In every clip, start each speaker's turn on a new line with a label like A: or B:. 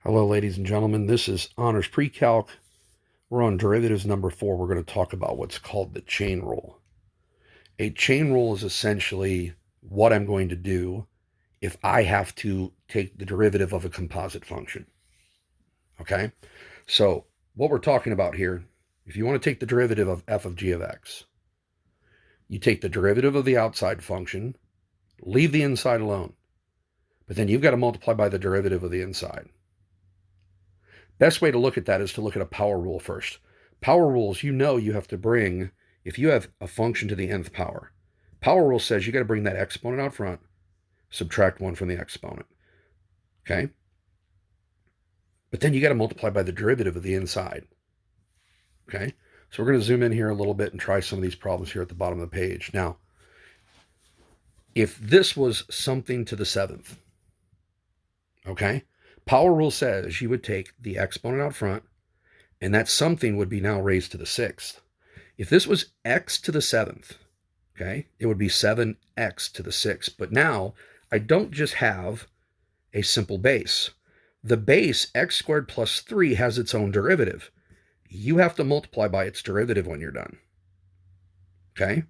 A: Hello, ladies and gentlemen. This is Honors Pre-Calc. We're on derivatives number 4. We're going to talk about what's called the chain rule. A chain rule is essentially what I'm going to do if I have to take the derivative of a composite function. Okay? So what we're talking about here, if you want to take the derivative of f of g of x, you take the derivative of the outside function, leave the inside alone, but then you've got to multiply by the derivative of the inside. Best way to look at that is to look at a power rule first. Power rules, you have to bring, if you have a function to the nth power, power rule says you got to bring that exponent out front, subtract 1 from the exponent. Okay? But then you got to multiply by the derivative of the inside. Okay? So we're going to zoom in here a little bit and try some of these problems here at the bottom of the page. Now, if this was something to the 7th, okay? Power rule says you would take the exponent out front, and that something would be now raised to the 6th. If this was x to the 7th, okay, it would be 7x to the 6th. But now I don't just have a simple base. The base, x squared plus 3, has its own derivative. You have to multiply by its derivative when you're done. Okay?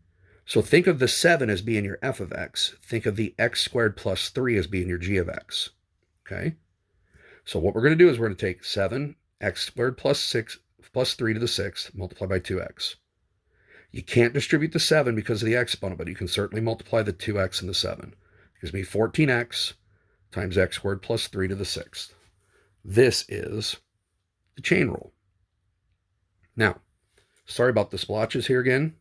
A: So think of the 7 as being your f of x. Think of the x squared plus 3 as being your g of x. Okay? So what we're going to do is we're going to take 7x squared plus 6 plus 3 to the 6th, multiply by 2x. You can't distribute the 7 because of the exponent, but you can certainly multiply the 2x and the 7. It gives me 14x times x squared plus 3 to the 6th. This is the chain rule. Now, sorry about the splotches here again,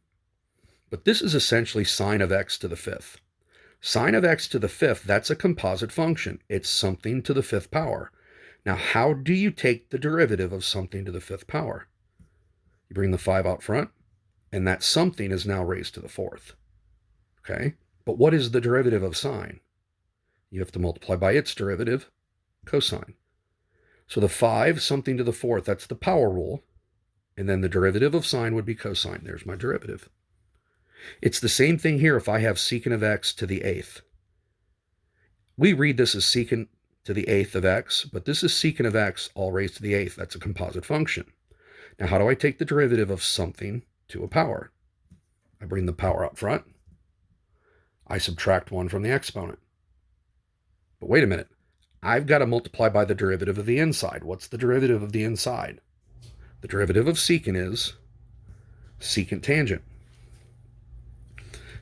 A: but this is essentially sine of x to the 5th. Sine of x to the 5th, that's a composite function. It's something to the 5th power. Now, how do you take the derivative of something to the 5th power? You bring the 5 out front, and that something is now raised to the 4th. Okay? But what is the derivative of sine? You have to multiply by its derivative, cosine. So the 5, something to the 4th, that's the power rule. And then the derivative of sine would be cosine. There's my derivative. It's the same thing here if I have secant of x to the 8th. We read this as secant to the 8th of x, but this is secant of x all raised to the 8th. That's a composite function. Now, how do I take the derivative of something to a power? I bring the power up front. I subtract 1 from the exponent. But wait a minute. I've got to multiply by the derivative of the inside. What's the derivative of the inside? The derivative of secant is secant tangent.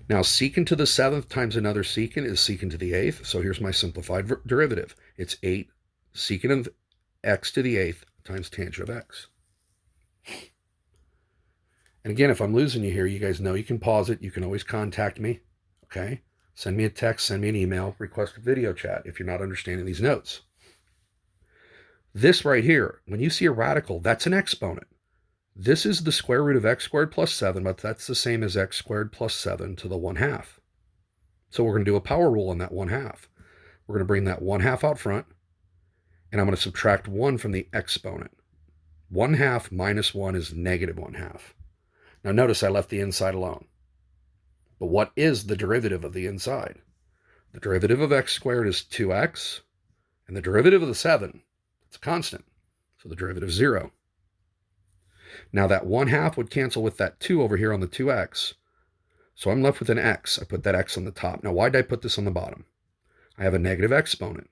A: Now, secant to the 7th times another secant is secant to the 8th. So here's my simplified derivative. It's 8 secant of x to the 8th times tangent of x. And again, if I'm losing you here, you guys know you can pause it. You can always contact me, okay? Send me a text, send me an email, request a video chat if you're not understanding these notes. This right here, when you see a radical, that's an exponent. This is the square root of x squared plus 7, but that's the same as x squared plus 7 to the 1/2. So we're going to do a power rule on that 1/2. We're going to bring that 1/2 out front, and I'm going to subtract 1 from the exponent. 1/2 minus 1 is negative 1/2. Now notice I left the inside alone. But what is the derivative of the inside? The derivative of x squared is 2x, and the derivative of the 7, it's a constant, so the derivative is 0. Now that 1/2 would cancel with that 2 over here on the 2x, so I'm left with an x. I put that x on the top. Now why did I put this on the bottom? I have a negative exponent.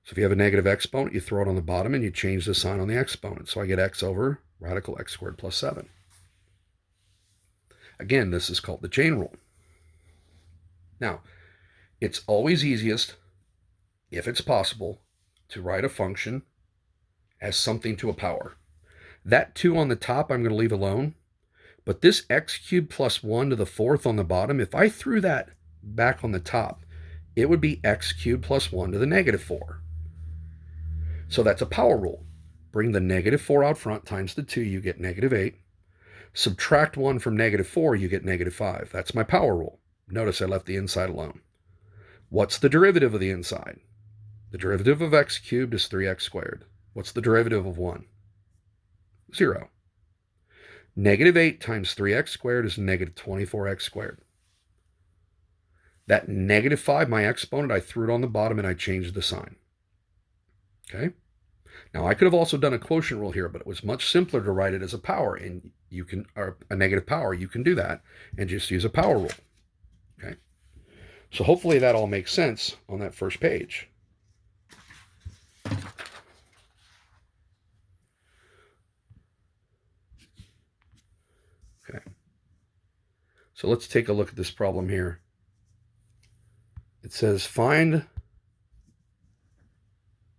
A: So if you have a negative exponent, you throw it on the bottom and you change the sign on the exponent. So I get x over radical x squared plus 7. Again, this is called the chain rule. Now, it's always easiest, if it's possible, to write a function as something to a power. That 2 on the top I'm going to leave alone, but this x cubed plus 1 to the 4th on the bottom, if I threw that back on the top, it would be x cubed plus 1 to the negative 4. So that's a power rule. Bring the negative 4 out front times the 2, you get negative 8. Subtract 1 from negative 4, you get negative 5. That's my power rule. Notice I left the inside alone. What's the derivative of the inside? The derivative of x cubed is 3x squared. What's the derivative of 1? 0. Negative 8 times 3x squared is negative 24x squared. That negative 5, my exponent, I threw it on the bottom and I changed the sign. Okay? Now, I could have also done a quotient rule here, but it was much simpler to write it as a power, and you can, or a negative power, you can do that and just use a power rule. Okay. So hopefully that all makes sense on that first page. Okay. So let's take a look at this problem here. It says find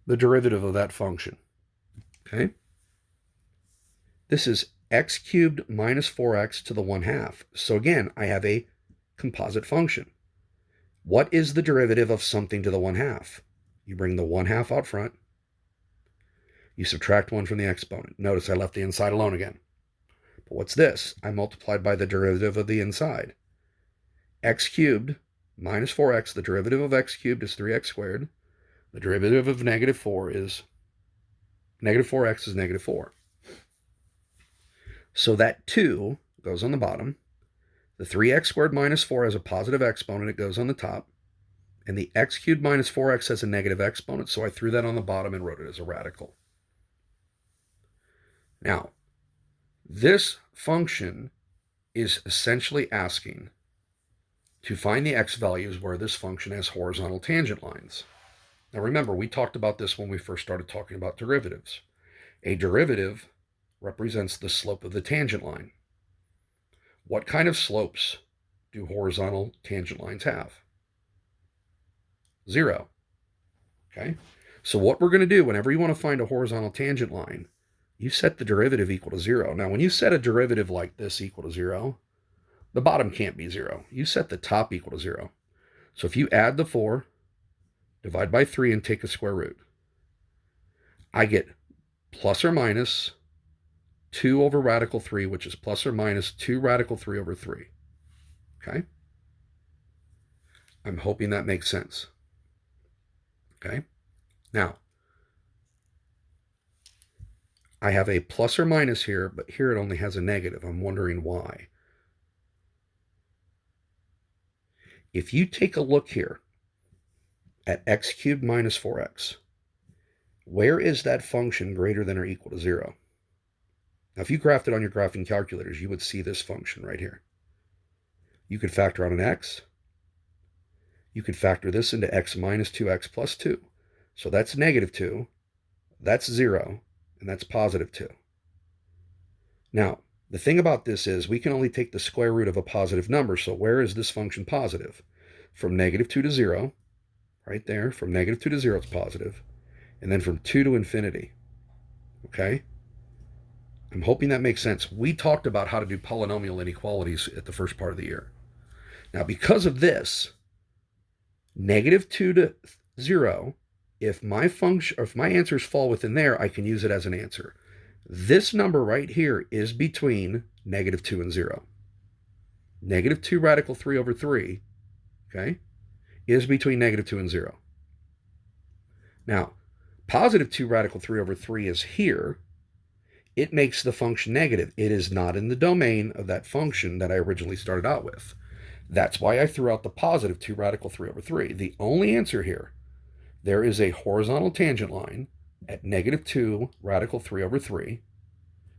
A: the derivative of that function. Okay. This is x cubed minus 4x to the 1/2. So again, I have a composite function. What is the derivative of something to the 1/2? You bring the 1/2 out front. You subtract 1 from the exponent. Notice I left the inside alone again. But what's this? I multiplied by the derivative of the inside. X cubed minus 4x, the derivative of x cubed is 3x squared. The derivative of negative 4 is, negative 4x is negative 4. So that 2 goes on the bottom. The 3x squared minus 4 has a positive exponent. It goes on the top. And the x cubed minus 4x has a negative exponent, so I threw that on the bottom and wrote it as a radical. Now, this function is essentially asking to find the x values where this function has horizontal tangent lines. Now remember, we talked about this when we first started talking about derivatives. A derivative represents the slope of the tangent line. What kind of slopes do horizontal tangent lines have? 0. Okay? So what we're going to do whenever you want to find a horizontal tangent line, you set the derivative equal to 0. Now, when you set a derivative like this equal to 0, the bottom can't be 0. You set the top equal to 0. So if you add the 4, divide by 3, and take a square root, I get plus or minus 2 over radical 3, which is plus or minus 2 radical 3 over 3. Okay? I'm hoping that makes sense. Okay? Now, I have a plus or minus here, but here it only has a negative. I'm wondering why. If you take a look here at x cubed minus 4x, where is that function greater than or equal to 0? Now, if you graphed it on your graphing calculators, you would see this function right here. You could factor out an x. You could factor this into x minus 2x plus 2. So that's negative 2, that's 0, and that's positive 2. Now, the thing about this is we can only take the square root of a positive number, so where is this function positive? From negative 2 to 0, right there, from negative 2 to 0 it's positive, and then from 2 to infinity, okay? I'm hoping that makes sense. We talked about how to do polynomial inequalities at the first part of the year. Now, because of this, negative 2 to 0, if my function, or if my answers fall within there, I can use it as an answer. This number right here is between negative 2 and 0. Negative 2 radical 3 over 3, okay, is between negative 2 and 0. Now, positive 2 radical 3 over 3 is here. It makes the function negative. It is not in the domain of that function that I originally started out with. That's why I threw out the positive 2 radical 3 over 3. The only answer here, there is a horizontal tangent line at negative 2 radical 3 over 3,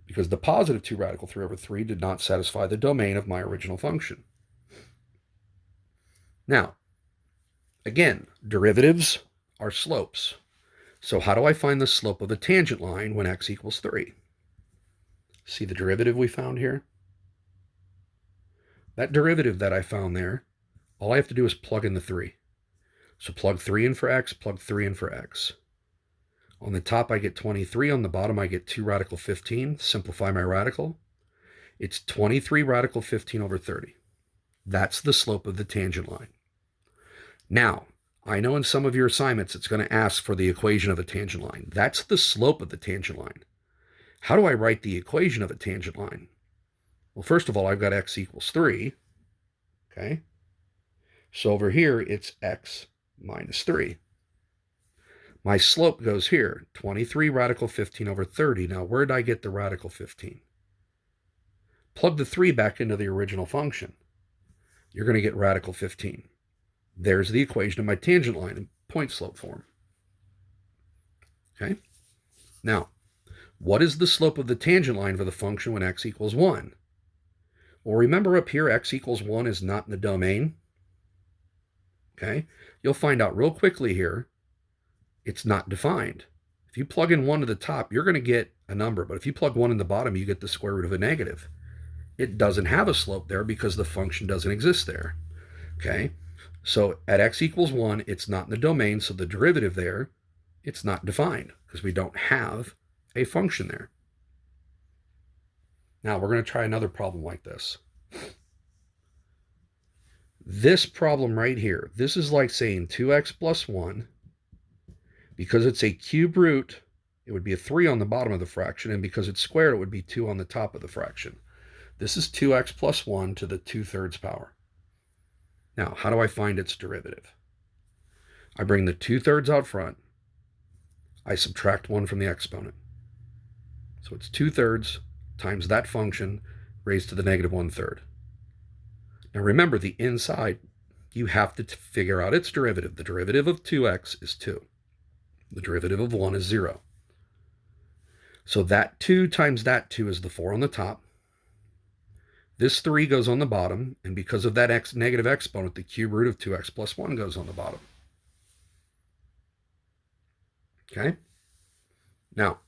A: because the positive 2 radical 3 over 3 did not satisfy the domain of my original function. Now, again, derivatives are slopes. So how do I find the slope of a tangent line when x equals 3? See the derivative we found here? That derivative that I found there, all I have to do is plug in the 3. So plug 3 in for x, plug 3 in for x. On the top, I get 23. On the bottom, I get 2 radical 15. Simplify my radical. It's 23 radical 15 over 30. That's the slope of the tangent line. Now, I know in some of your assignments, it's going to ask for the equation of a tangent line. That's the slope of the tangent line. How do I write the equation of a tangent line? Well, first of all, I've got x equals 3. Okay. So over here, it's x minus 3. My slope goes here, 23 radical 15 over 30. Now, where did I get the radical 15? Plug the 3 back into the original function. You're going to get radical 15. There's the equation of my tangent line in point slope form. Okay. Now, what is the slope of the tangent line for the function when x equals 1? Well, remember up here, x equals 1 is not in the domain. Okay? You'll find out real quickly here, it's not defined. If you plug in 1 to the top, you're going to get a number. But if you plug 1 in the bottom, you get the square root of a negative. It doesn't have a slope there because the function doesn't exist there. Okay? So at x equals 1, it's not in the domain, so the derivative there, it's not defined because we don't have a function there. Now we're going to try another problem like this. This problem right here, this is like saying 2x plus 1. Because it's a cube root, it would be a 3 on the bottom of the fraction, and because it's squared, it would be 2 on the top of the fraction. This is 2x plus 1 to the 2/3 power. Now, how do I find its derivative? I bring the 2/3 out front. I subtract 1 from the exponent. So it's 2/3 times that function raised to the negative 1/3. Now remember, the inside, you have to figure out its derivative. The derivative of 2x is 2. The derivative of 1 is 0. So that 2 times that 2 is the 4 on the top. This 3 goes on the bottom, and because of that negative exponent, the cube root of 2x plus 1 goes on the bottom. Okay? Now,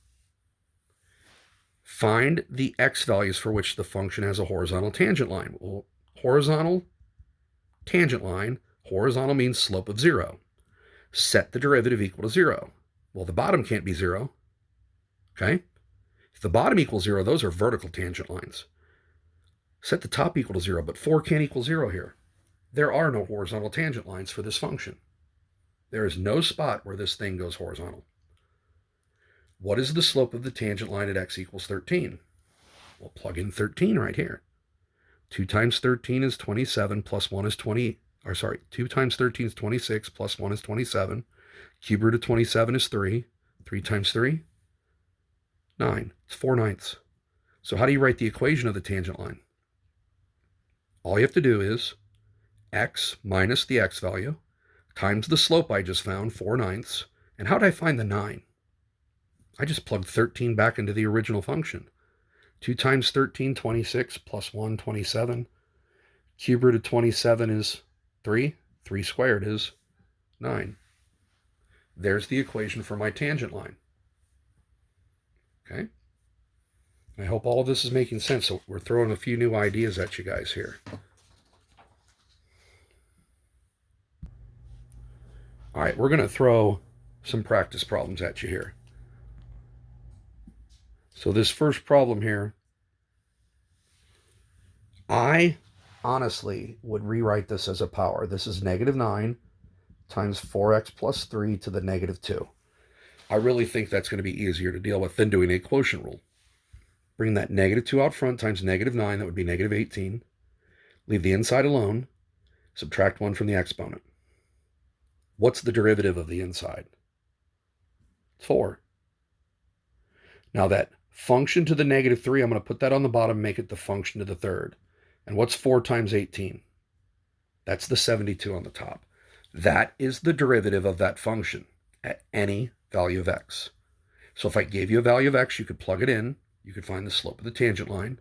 A: find the x values for which the function has a horizontal tangent line. Well, horizontal tangent line, horizontal means slope of 0. Set the derivative equal to 0. Well, the bottom can't be 0. Okay? If the bottom equals 0, those are vertical tangent lines. Set the top equal to 0, but 4 can't equal 0 here. There are no horizontal tangent lines for this function. There is no spot where this thing goes horizontal. What is the slope of the tangent line at x equals 13? We'll plug in 13 right here. 2 times 13 is 27, plus 1 is 20. 2 times 13 is 26, plus 1 is 27. Cube root of 27 is 3. 3 times 3? 9. It's 4/9. So how do you write the equation of the tangent line? All you have to do is x minus the x value times the slope I just found, 4/9. And how did I find the 9? I just plugged 13 back into the original function. 2 times 13, 26, plus 1, 27. Cube root of 27 is 3. 3 squared is 9. There's the equation for my tangent line. Okay? I hope all of this is making sense. So we're throwing a few new ideas at you guys here. All right, we're going to throw some practice problems at you here. So this first problem here, I honestly would rewrite this as a power. This is -9 times 4x plus 3 to the -2. I really think that's going to be easier to deal with than doing a quotient rule. Bring that -2 out front times -9, that would be -18. Leave the inside alone. Subtract 1 from the exponent. What's the derivative of the inside? It's 4. Now that function to the -3, I'm going to put that on the bottom, make it the function to the third. And what's 4 times 18? That's the 72 on the top. That is the derivative of that function at any value of x. So if I gave you a value of x, you could plug it in. You could find the slope of the tangent line.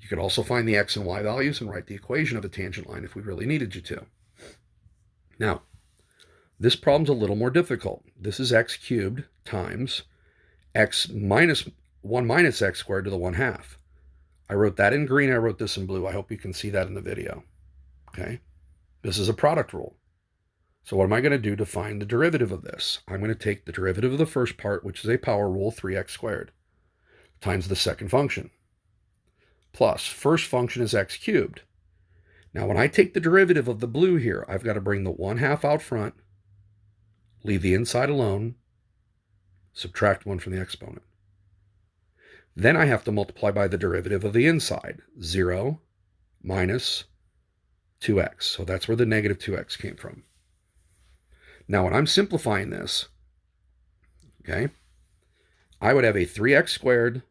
A: You could also find the x and y values and write the equation of a tangent line if we really needed you to. Now, this problem's a little more difficult. This is x cubed times x minus 1 minus x squared to the 1/2. I wrote that in green. I wrote this in blue. I hope you can see that in the video. Okay? This is a product rule. So what am I going to do to find the derivative of this? I'm going to take the derivative of the first part, which is a power rule, 3x squared, times the second function. Plus, first function is x cubed. Now, when I take the derivative of the blue here, I've got to bring the 1/2 out front, leave the inside alone, subtract 1 from the exponent. Then I have to multiply by the derivative of the inside, 0 minus 2x. So that's where the -2x came from. Now, when I'm simplifying this, okay, I would have a 3x squared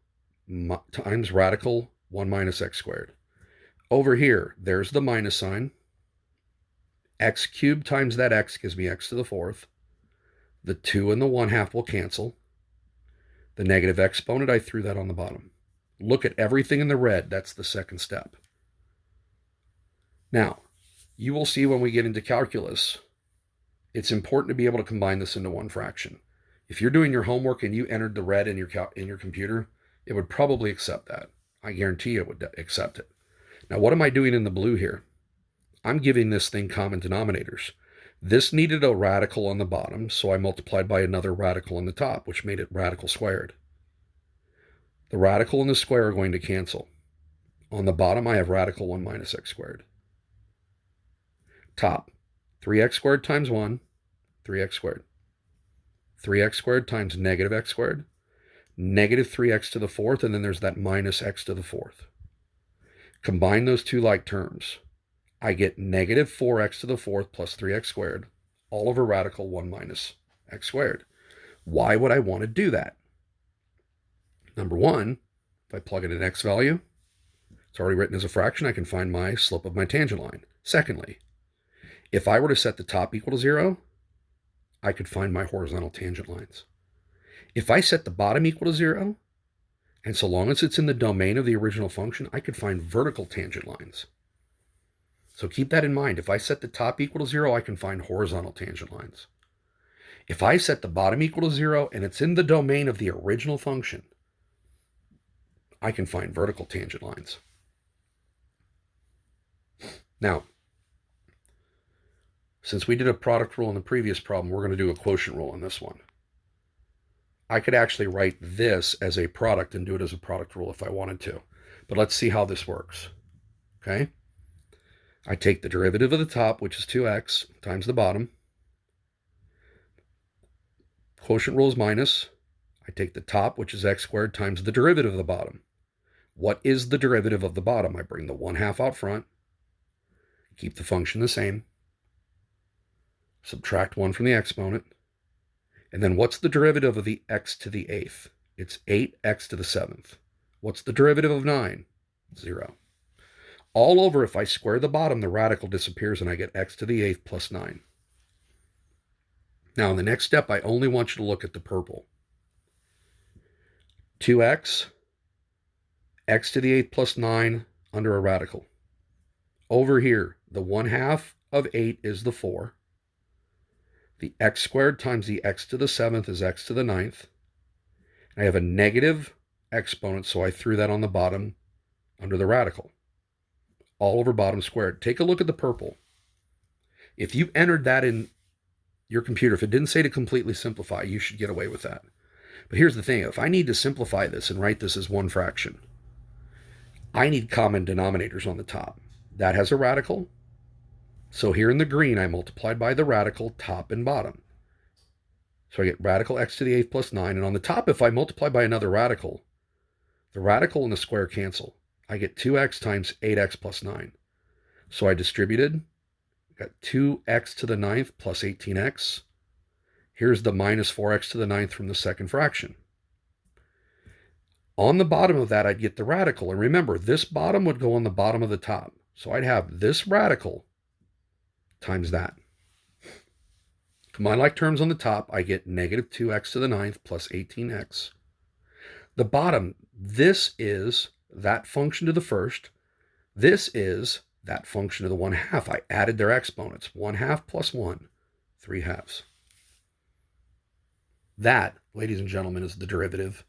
A: times radical 1 minus x squared. Over here, there's the minus sign. X cubed times that x gives me x to the 4th. The 2 and the 1/2 will cancel. The negative exponent, I threw that on the bottom. Look at everything in the red. That's the second step. Now, you will see when we get into calculus, it's important to be able to combine this into one fraction. If you're doing your homework and you entered the red in your computer, it would probably accept that. I guarantee it would accept it. Now, what am I doing in the blue here? I'm giving this thing common denominators. This needed a radical on the bottom, so I multiplied by another radical on the top, which made it radical squared. The radical and the square are going to cancel. On the bottom, I have radical 1 minus x squared. Top, 3x squared times 1, 3x squared. 3x squared times negative x squared, negative 3x to the fourth, and then there's that minus x to the fourth. Combine those two like terms. I get negative 4x to the fourth plus 3x squared, all over radical 1 minus x squared. Why would I want to do that? Number one, if I plug in an x value, it's already written as a fraction, I can find my slope of my tangent line. Secondly, if I were to set the top equal to 0, I could find my horizontal tangent lines. If I set the bottom equal to 0, and so long as it's in the domain of the original function, I could find vertical tangent lines. So keep that in mind. If I set the top equal to 0, I can find horizontal tangent lines. If I set the bottom equal to 0 and it's in the domain of the original function, I can find vertical tangent lines. Now, since we did a product rule in the previous problem, we're going to do a quotient rule in this one. I could actually write this as a product and do it as a product rule if I wanted to. But let's see how this works. Okay? I take the derivative of the top, which is 2x, times the bottom. Quotient rule is minus. I take the top, which is x squared, times the derivative of the bottom. What is the derivative of the bottom? I bring the 1/2 out front. Keep the function the same. Subtract 1 from the exponent. And then what's the derivative of the x to the 8th? It's 8x to the 7th. What's the derivative of 9? 0. All over, if I square the bottom, the radical disappears and I get x to the 8th plus 9. Now, in the next step, I only want you to look at the purple. 2x, x to the 8th plus 9 under a radical. Over here, the 1/2 of 8 is the 4. The x squared times the x to the 7th is x to the 9th. I have a negative exponent, so I threw that on the bottom under the radical. All over bottom squared. Take a look at the purple. If you entered that in your computer, if it didn't say to completely simplify, you should get away with that. But here's the thing. If I need to simplify this and write this as one fraction, I need common denominators on the top. That has a radical. So here in the green, I multiplied by the radical top and bottom. So I get radical x to the 8th plus 9. And on the top, if I multiply by another radical, the radical and the square cancel. I get 2x times 8x plus 9. So I distributed. Got 2x to the 9th plus 18x. Here's the minus 4x to the 9th from the second fraction. On the bottom of that, I'd get the radical. And remember, this bottom would go on the bottom of the top. So I'd have this radical times that. Combine like terms on the top, I get negative 2x to the 9th plus 18x. The bottom, this is that function to the first. This is that function to the 1/2. I added their exponents. 1/2 plus 1, 3/2. That, ladies and gentlemen, is the derivative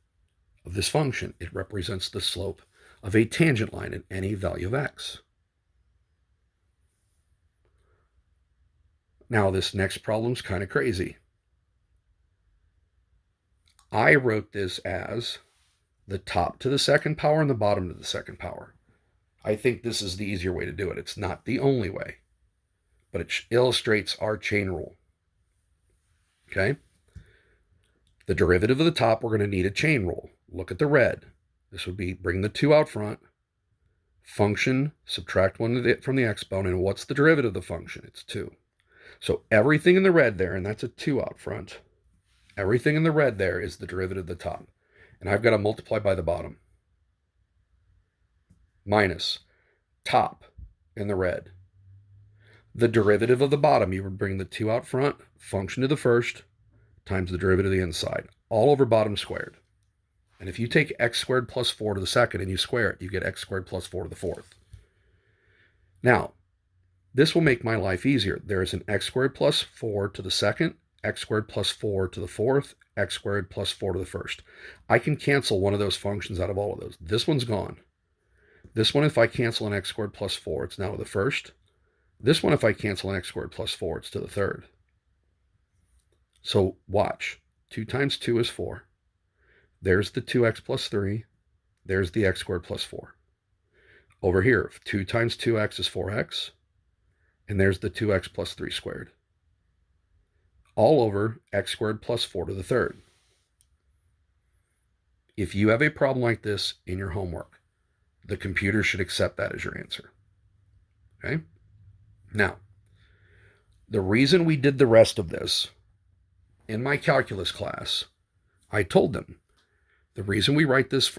A: of this function. It represents the slope of a tangent line at any value of x. Now, this next problem's kind of crazy. I wrote this as the top to the second power and the bottom to the second power. I think this is the easier way to do it. It's not the only way, but it illustrates our chain rule. Okay? The derivative of the top, we're going to need a chain rule. Look at the red. This would be bring the 2 out front. Function, subtract 1 from the exponent. And what's the derivative of the function? It's 2. So everything in the red there, and that's a 2 out front, everything in the red there is the derivative of the top. And I've got to multiply by the bottom. Minus top in the red. The derivative of the bottom, you would bring the 2 out front, function to the first, times the derivative of the inside, all over bottom squared. And if you take x squared plus 4 to the second and you square it, you get x squared plus 4 to the fourth. Now, this will make my life easier. There is an x squared plus 4 to the second, x squared plus 4 to the fourth, x squared plus 4 to the first. I can cancel one of those functions out of all of those. This one's gone. This one, if I cancel an x squared plus 4, it's now to the first. This one, if I cancel an x squared plus 4, it's to the third. So watch. 2 times 2 is 4. There's the 2x plus 3. There's the x squared plus 4. Over here, 2 times 2x is 4x. And there's the 2x plus 3 squared. All over x squared plus 4 to the third. If you have a problem like this in your homework, the computer should accept that as your answer. Okay? Now, the reason we did the rest of this, in my calculus class, I told them, the reason we write this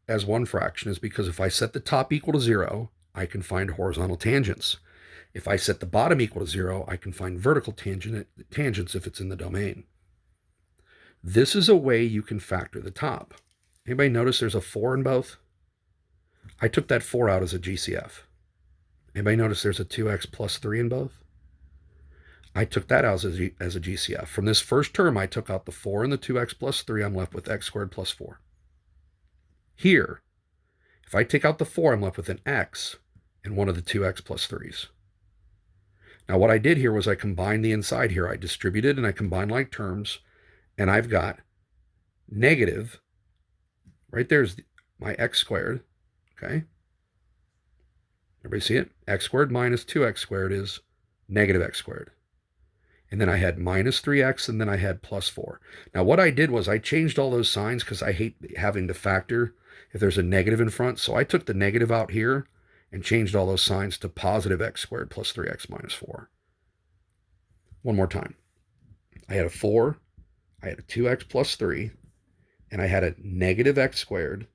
A: as one fraction is because if I set the top equal to 0, I can find horizontal tangents. If I set the bottom equal to 0, I can find vertical tangents if it's in the domain. This is a way you can factor the top. Anybody notice there's a 4 in both? I took that 4 out as a GCF. Anybody notice there's a 2x plus 3 in both? I took that out as a GCF. From this first term, I took out the 4 and the 2x plus 3. I'm left with x squared plus 4. Here, if I take out the 4, I'm left with an x and one of the 2x plus 3s. Now, what I did here was I combined the inside here. I distributed and I combined like terms, and I've got negative, right there's my x squared, okay? Everybody see it? X squared minus 2x squared is negative x squared. And then I had minus 3x, and then I had plus 4. Now, what I did was I changed all those signs because I hate having to factor if there's a negative in front. So I took the negative out here and changed all those signs to positive x squared plus 3x minus 4. One more time. I had a 4, I had a 2x plus 3, and I had a negative x squared,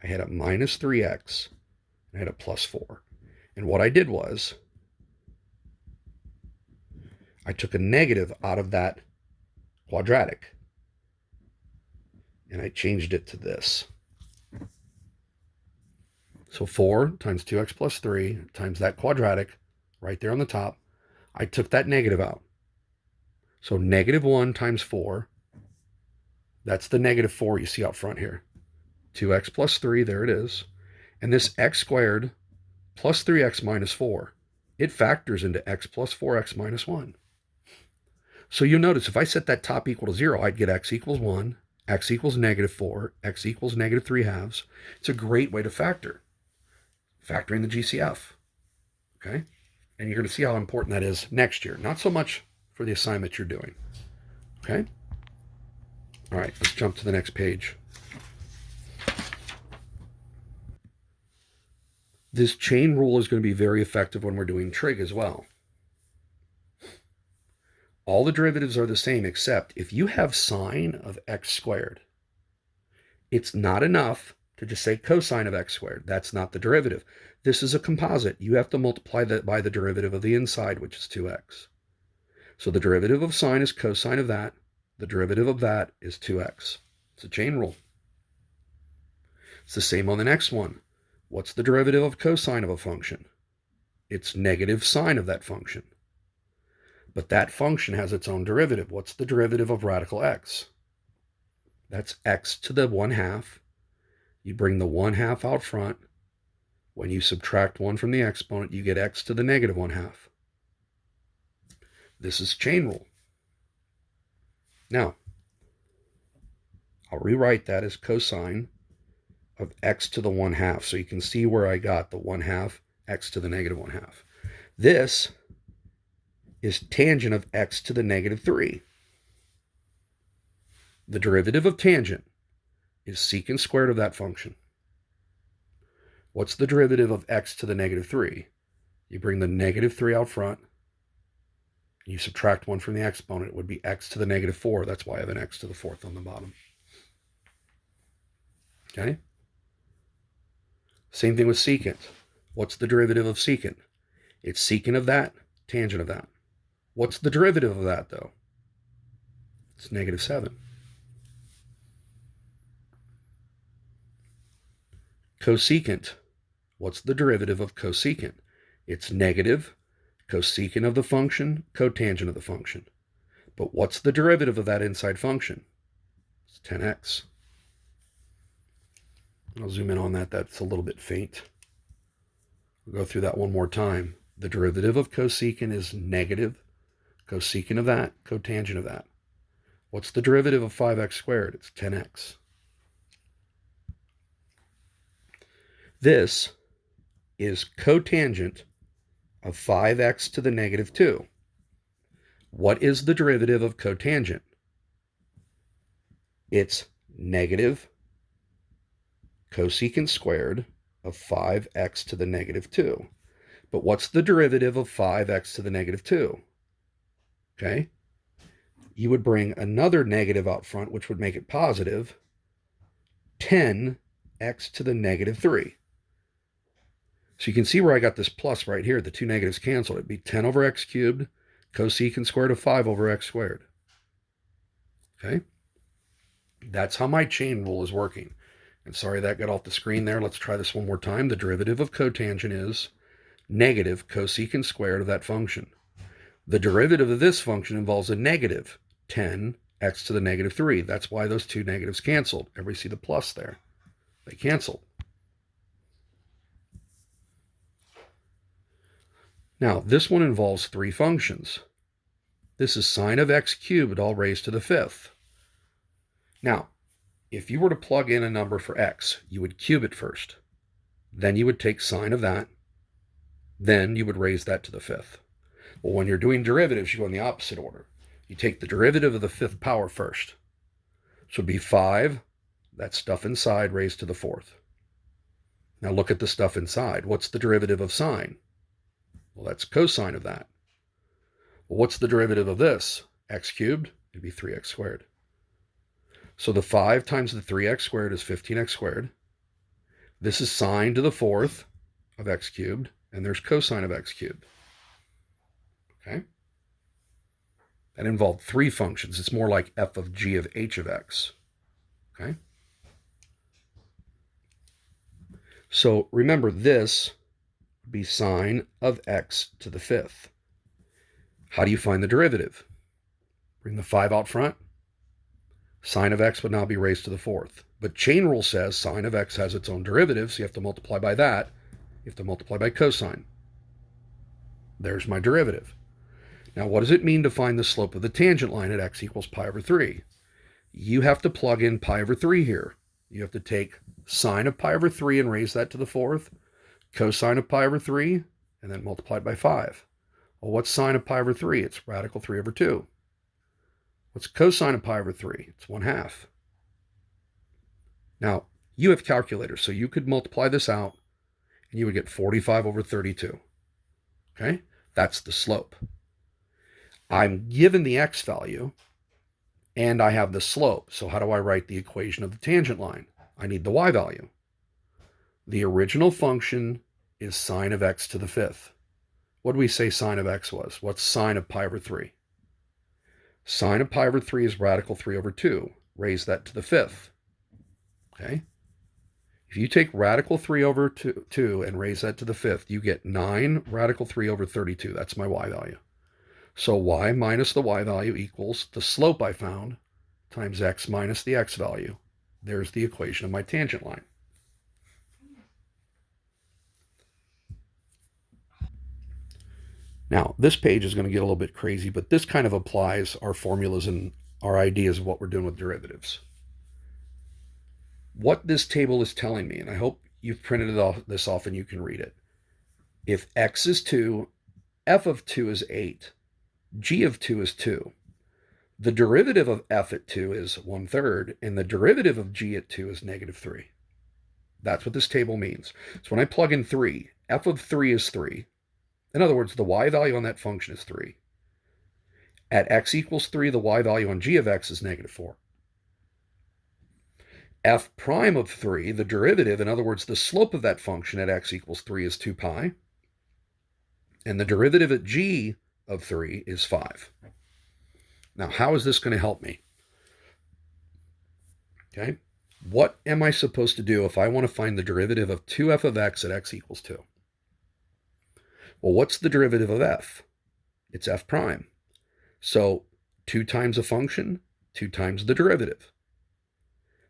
A: I had a minus 3x, and I had a plus 4. And what I did was I took a negative out of that quadratic, and I changed it to this. So 4 times 2x plus 3 times that quadratic right there on the top, I took that negative out. So negative 1 times 4, that's the negative 4 you see out front here. 2x plus 3, there it is. And this x squared plus 3x minus 4, it factors into x plus 4x minus 1. So you'll notice if I set that top equal to 0, I'd get x equals 1, x equals negative 4, x equals negative 3 halves. It's a great way to factor. Factoring the GCF. Okay? And you're going to see how important that is next year. Not so much for the assignment you're doing. Okay? All right, let's jump to the next page. This chain rule is going to be very effective when we're doing trig as well. All the derivatives are the same, except if you have sine of x squared, it's not enough to just say cosine of x squared. That's not the derivative. This is a composite. You have to multiply that by the derivative of the inside, which is 2x. So the derivative of sine is cosine of that. The derivative of that is 2x. It's a chain rule. It's the same on the next one. What's the derivative of cosine of a function? It's negative sine of that function. But that function has its own derivative. What's the derivative of radical x? That's x to the 1/2. You bring the 1/2 out front. When you subtract 1 from the exponent, you get x to the negative 1/2. This is chain rule. Now, I'll rewrite that as cosine of x to the 1/2, so you can see where I got the 1/2 x to the negative 1/2. This is tangent of x to the negative 3. The derivative of tangent is secant squared of that function. What's the derivative of x to the negative 3? You bring the negative 3 out front, and you subtract 1 from the exponent. It would be x to the negative 4. That's why I have an x to the 4th on the bottom. Okay? Same thing with secant. What's the derivative of secant? It's secant of that, tangent of that. What's the derivative of that, though? It's negative 7. Cosecant. What's the derivative of cosecant? It's negative cosecant of the function, cotangent of the function. But what's the derivative of that inside function? It's 10x. I'll zoom in on that. That's a little bit faint. We'll go through that one more time. The derivative of cosecant is negative cosecant of that, cotangent of that. What's the derivative of 5x squared? It's 10x. This is cotangent of 5x to the negative 2. What is the derivative of cotangent? It's negative cosecant squared of 5x to the negative 2. But what's the derivative of 5x to the negative 2? Okay? You would bring another negative out front, which would make it positive, 10x to the negative 3. So you can see where I got this plus right here. The two negatives canceled. It'd be 10 over x cubed cosecant squared of 5 over x squared. Okay? That's how my chain rule is working. And sorry that got off the screen there. Let's try this one more time. The derivative of cotangent is negative cosecant squared of that function. The derivative of this function involves a negative 10x to the negative 3. That's why those two negatives canceled. Everybody see the plus there? They canceled. Now, this one involves three functions. This is sine of x cubed all raised to the fifth. Now, if you were to plug in a number for x, you would cube it first. Then you would take sine of that. Then you would raise that to the fifth. Well, when you're doing derivatives, you go in the opposite order. You take the derivative of the fifth power first. So it'd be 5, that stuff inside, raised to the fourth. Now look at the stuff inside. What's the derivative of sine? Well, that's cosine of that. Well, what's the derivative of this? X cubed? It'd be 3x squared. So the 5 times the 3x squared is 15x squared. This is sine to the fourth of x cubed, and there's cosine of x cubed. Okay? That involved three functions. It's more like f of g of h of x. Okay? So remember, this would be sine of x to the fifth. How do you find the derivative? Bring the 5 out front. Sine of x would now be raised to the fourth. But chain rule says sine of x has its own derivative, so you have to multiply by that. You have to multiply by cosine. There's my derivative. Now, what does it mean to find the slope of the tangent line at x equals pi over 3? You have to plug in pi over 3 here. You have to take sine of pi over 3 and raise that to the fourth, cosine of pi over 3, and then multiply it by 5. Well, what's sine of pi over 3? It's radical 3 over 2. What's cosine of pi over 3? It's 1/2. Now, you have calculators, so you could multiply this out, and you would get 45 over 32. Okay? That's the slope. I'm given the x value, and I have the slope. So how do I write the equation of the tangent line? I need the y value. The original function is sine of x to the fifth. What do we say sine of x was? What's sine of pi over 3? Sine of pi over 3 is radical 3 over 2. Raise that to the fifth. Okay? If you take radical 3 over 2 and raise that to the fifth, you get 9 radical 3 over 32. That's my y value. So y minus the y value equals the slope I found times x minus the x value. There's the equation of my tangent line. Now, this page is going to get a little bit crazy, but this kind of applies our formulas and our ideas of what we're doing with derivatives. What this table is telling me, and I hope you've printed this off and you can read it. If x is 2, f of 2 is 8, g of 2 is 2. The derivative of f at 2 is 1/3, and the derivative of g at 2 is negative 3. That's what this table means. So when I plug in 3, f of 3 is 3. In other words, the y value on that function is 3. At x equals 3, the y value on g of x is negative 4. F prime of 3, the derivative, in other words, the slope of that function at x equals 3 is 2 pi. And the derivative at g of 3 is 5. Now, how is this going to help me? Okay, What am I supposed to do if I want to find the derivative of 2f of x at x equals 2? Well, what's the derivative of f? It's f prime. So 2 times a function, 2 times the derivative.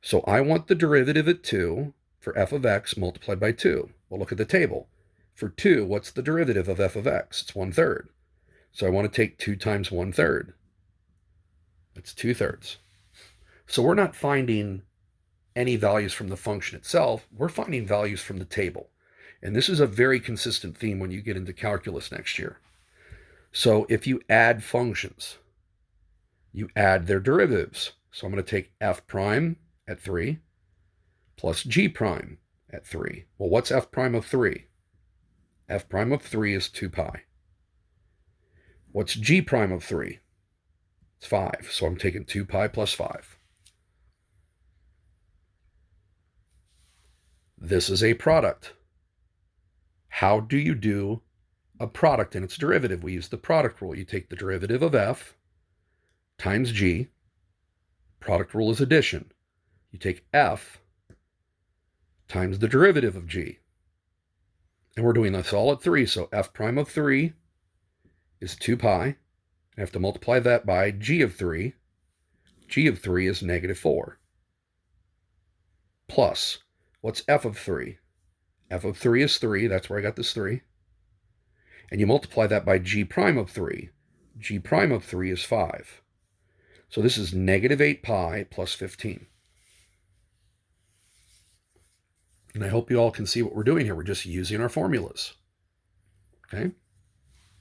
A: So I want the derivative at 2 for f of x multiplied by 2. Well, look at the table. For 2, what's the derivative of f of x? It's 1/3. So I want to take 2 times 1/3. That's 2/3. So we're not finding any values from the function itself. We're finding values from the table. And this is a very consistent theme when you get into calculus next year. So if you add functions, you add their derivatives. So I'm going to take f prime at 3 plus g prime at 3. Well, what's f prime of 3? F prime of 3 is 2 pi. What's g prime of 3? It's 5. So I'm taking 2 pi plus 5. This is a product. How do you do a product and its derivative? We use the product rule. You take the derivative of f times g. Product rule is addition. You take f times the derivative of g. And we're doing this all at 3. So f prime of 3 is 2 pi. I have to multiply that by g of 3. G of 3 is -4. Plus, what's f of 3? F of 3 is 3. That's where I got this 3. And you multiply that by g prime of 3. G prime of 3 is 5. So this is -8 pi plus 15. And I hope you all can see what we're doing here. We're just using our formulas. Okay?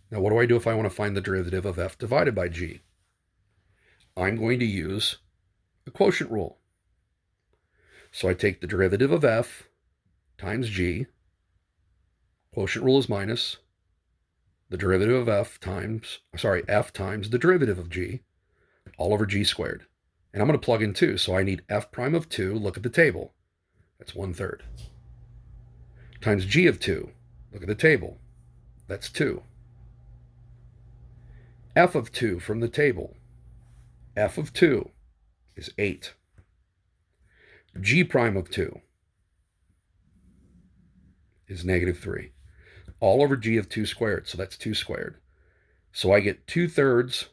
A: Now, what do I do if I want to find the derivative of f divided by g? I'm going to use the quotient rule. So I take the derivative of f times g. Quotient rule is minus the derivative of f times the derivative of g, all over g squared. And I'm going to plug in 2, so I need f prime of 2. Look at the table. That's 1/3. Times g of 2. Look at the table. That's 2. F of 2 from the table. F of 2 is 8. G prime of 2 is -3. All over g of 2 squared, so that's 2 squared. So I get 2/3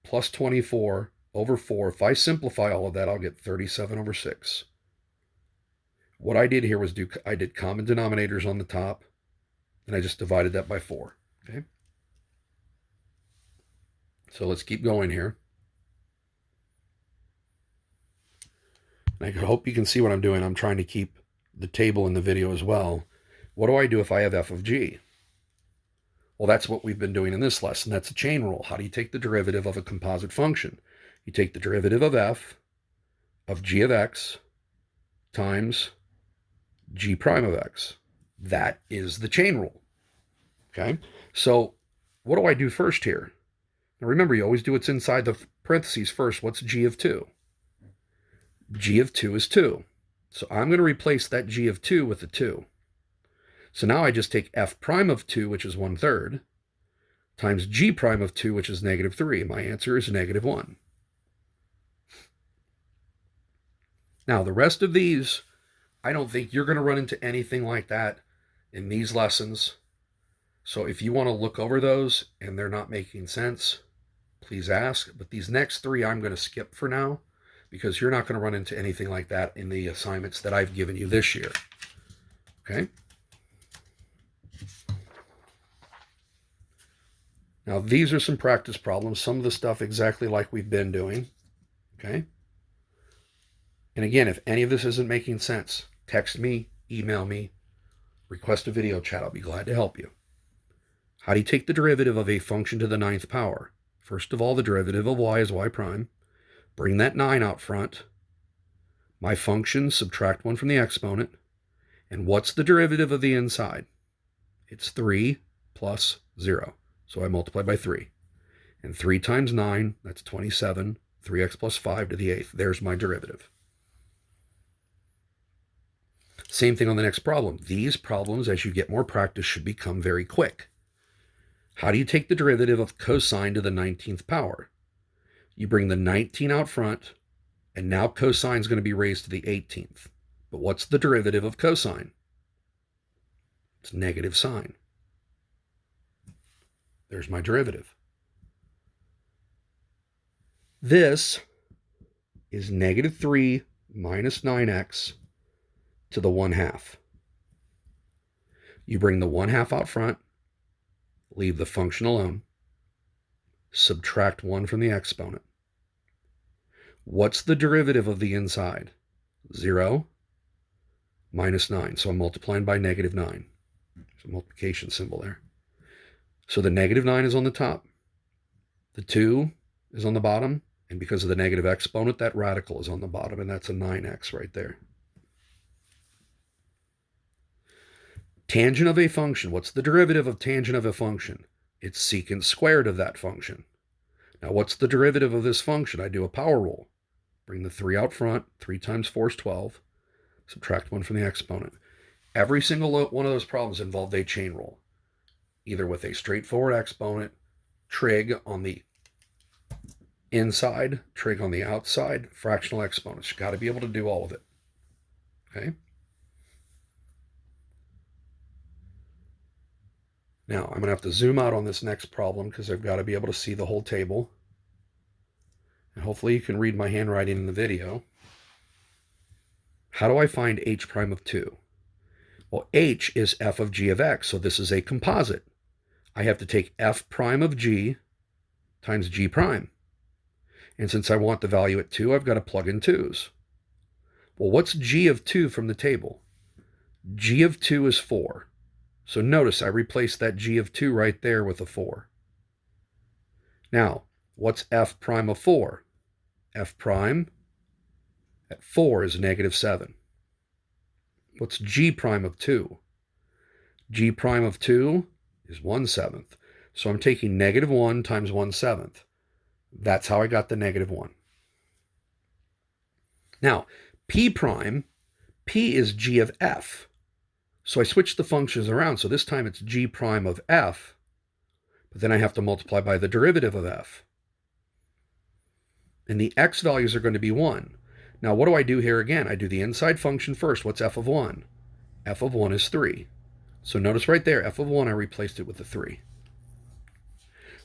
A: plus 24 over 4. If I simplify all of that, I'll get 37 over 6. What I did here was I did common denominators on the top, and I just divided that by 4. Okay? So let's keep going here. And I hope you can see what I'm doing. I'm trying to keep the table in the video as well. What do I do if I have f of g? Well, that's what we've been doing in this lesson. That's a chain rule. How do you take the derivative of a composite function? You take the derivative of f of g of x times g prime of x. That is the chain rule. Okay? So what do I do first here? Now remember, you always do what's inside the parentheses first. What's g of 2? G of 2 is 2. So I'm going to replace that g of 2 with a 2. So now I just take f prime of 2, which is 1/3, times g prime of 2, which is -3. My answer is -1. Now, the rest of these, I don't think you're going to run into anything like that in these lessons. So if you want to look over those and they're not making sense, please ask. But these next 3 I'm going to skip for now, because you're not going to run into anything like that in the assignments that I've given you this year. Okay? Now, these are some practice problems, some of the stuff exactly like we've been doing. Okay? And again, if any of this isn't making sense, text me, email me, request a video chat. I'll be glad to help you. How do you take the derivative of a function to the 9th power? First of all, the derivative of y is y prime. Bring that 9 out front. My function, subtract 1 from the exponent. And what's the derivative of the inside? It's 3 plus 0. So I multiply by 3. And 3 times 9, that's 27. 3x plus 5 to the 8th. There's my derivative. Same thing on the next problem. These problems, as you get more practice, should become very quick. How do you take the derivative of cosine to the 19th power? You bring the 19 out front, And now cosine is going to be raised to the 18th. But what's the derivative of cosine? It's negative sine. There's my derivative. This is negative 3 minus 9x to the 1/2. You bring the 1/2 out front, leave the function alone, subtract 1 from the exponent. What's the derivative of the inside? 0 minus 9. So I'm multiplying by negative 9. There's a multiplication symbol there. So the negative 9 is on the top. The 2 is on the bottom. And because of the negative exponent, that radical is on the bottom. And that's a 9x right there. Tangent of a function. What's the derivative of tangent of a function? It's secant squared of that function. Now, what's the derivative of this function? I do a power rule. Bring the 3 out front. 3 times 4 is 12. Subtract 1 from the exponent. Every single one of those problems involved a chain rule, either with a straightforward exponent, trig on the inside, trig on the outside, fractional exponents. You've got to be able to do all of it. Okay? Now, I'm going to have to zoom out on this next problem because I've got to be able to see the whole table. And hopefully you can read my handwriting in the video. How do I find h prime of 2? Well, h is f of g of x, so this is a composite. I have to take f prime of g times g prime. And since I want the value at 2, I've got to plug in 2's. Well, what's g of 2 from the table? G of 2 is 4. So notice I replaced that g of 2 right there with a 4. Now, what's f prime of 4? F prime at 4 is negative 7. What's g prime of 2? G prime of 2 is 1/7. So I'm taking negative 1 times 1/7. That's how I got the negative 1. Now, p prime, p is g of f. So I switched the functions around. So this time it's g prime of f, but then I have to multiply by the derivative of f. And the x values are going to be 1. Now, what do I do here again? I do the inside function first. What's f of 1? F of 1 is 3. So notice right there, f of 1, I replaced it with a 3.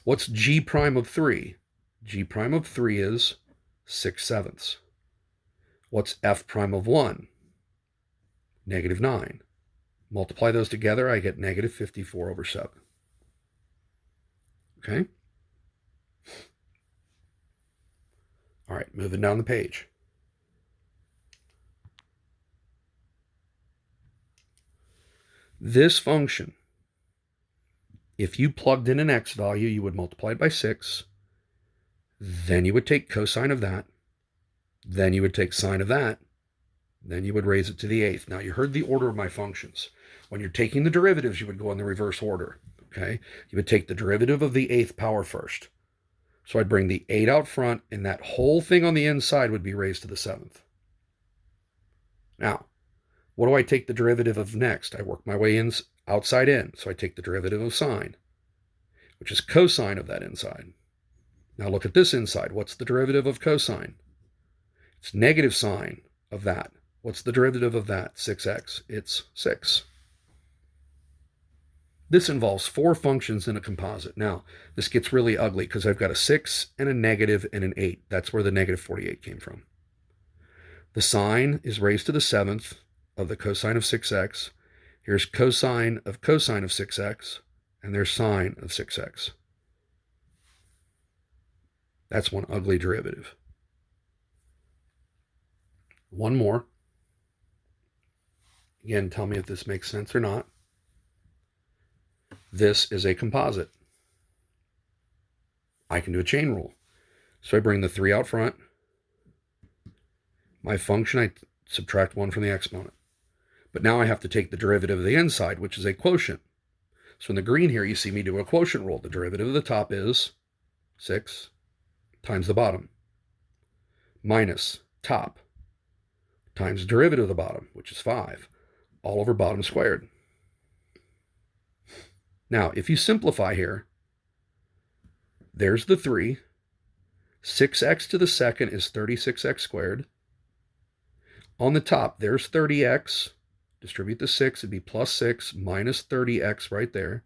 A: What's g prime of 3? G prime of 3 is 6/7. What's f prime of 1? Negative 9. Multiply those together, I get negative 54/7. Okay? All right, moving down the page. This function, if you plugged in an x value, you would multiply it by 6. Then you would take cosine of that. Then you would take sine of that. Then you would raise it to the 8th. Now, you heard the order of my functions. When you're taking the derivatives, you would go in the reverse order. Okay? You would take the derivative of the 8th power first. So I'd bring the 8 out front, and that whole thing on the inside would be raised to the 7th. Now, what do I take the derivative of next? I work my way in outside in. So I take the derivative of sine, which is cosine of that inside. Now look at this inside. What's the derivative of cosine? It's negative sine of that. What's the derivative of that? 6x. It's 6. This involves 4 functions in a composite. Now, this gets really ugly because I've got a 6 and a negative and an 8. That's where the negative 48 came from. The sine is raised to the 7th of the cosine of 6x. Here's cosine of 6x, and there's sine of 6x. That's one ugly derivative. One more. Again, tell me if this makes sense or not. This is a composite. I can do a chain rule. So I bring the 3 out front. My function, I subtract 1 from the exponent. But now I have to take the derivative of the inside, which is a quotient. So in the green here, you see me do a quotient rule. The derivative of the top is 6 times the bottom minus top times the derivative of the bottom, which is 5, all over bottom squared. Now, if you simplify here, there's the 3. 6x to the second is 36x squared. On the top, there's 30x. Distribute the 6, it'd be plus 6 minus 30x right there.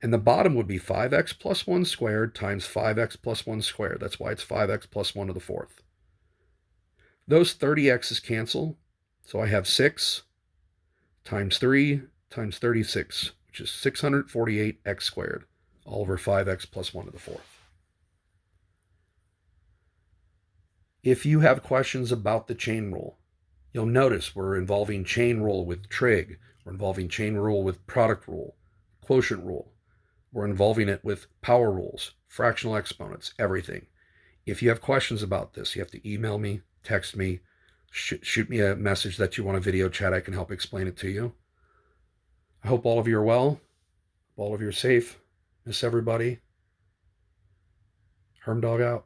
A: And the bottom would be 5x plus 1 squared times 5x plus 1 squared. That's why it's 5x plus 1 to the fourth. Those 30x's cancel. So I have 6 times 3 times 36, which is 648x squared, all over 5x plus 1 to the fourth. If you have questions about the chain rule, you'll notice we're involving chain rule with trig. We're involving chain rule with product rule, quotient rule. We're involving it with power rules, fractional exponents, everything. If you have questions about this, you have to email me, text me, shoot me a message that you want a video chat. I can help explain it to you. I hope all of you are well. All of you are safe. Miss everybody. Hermdog out.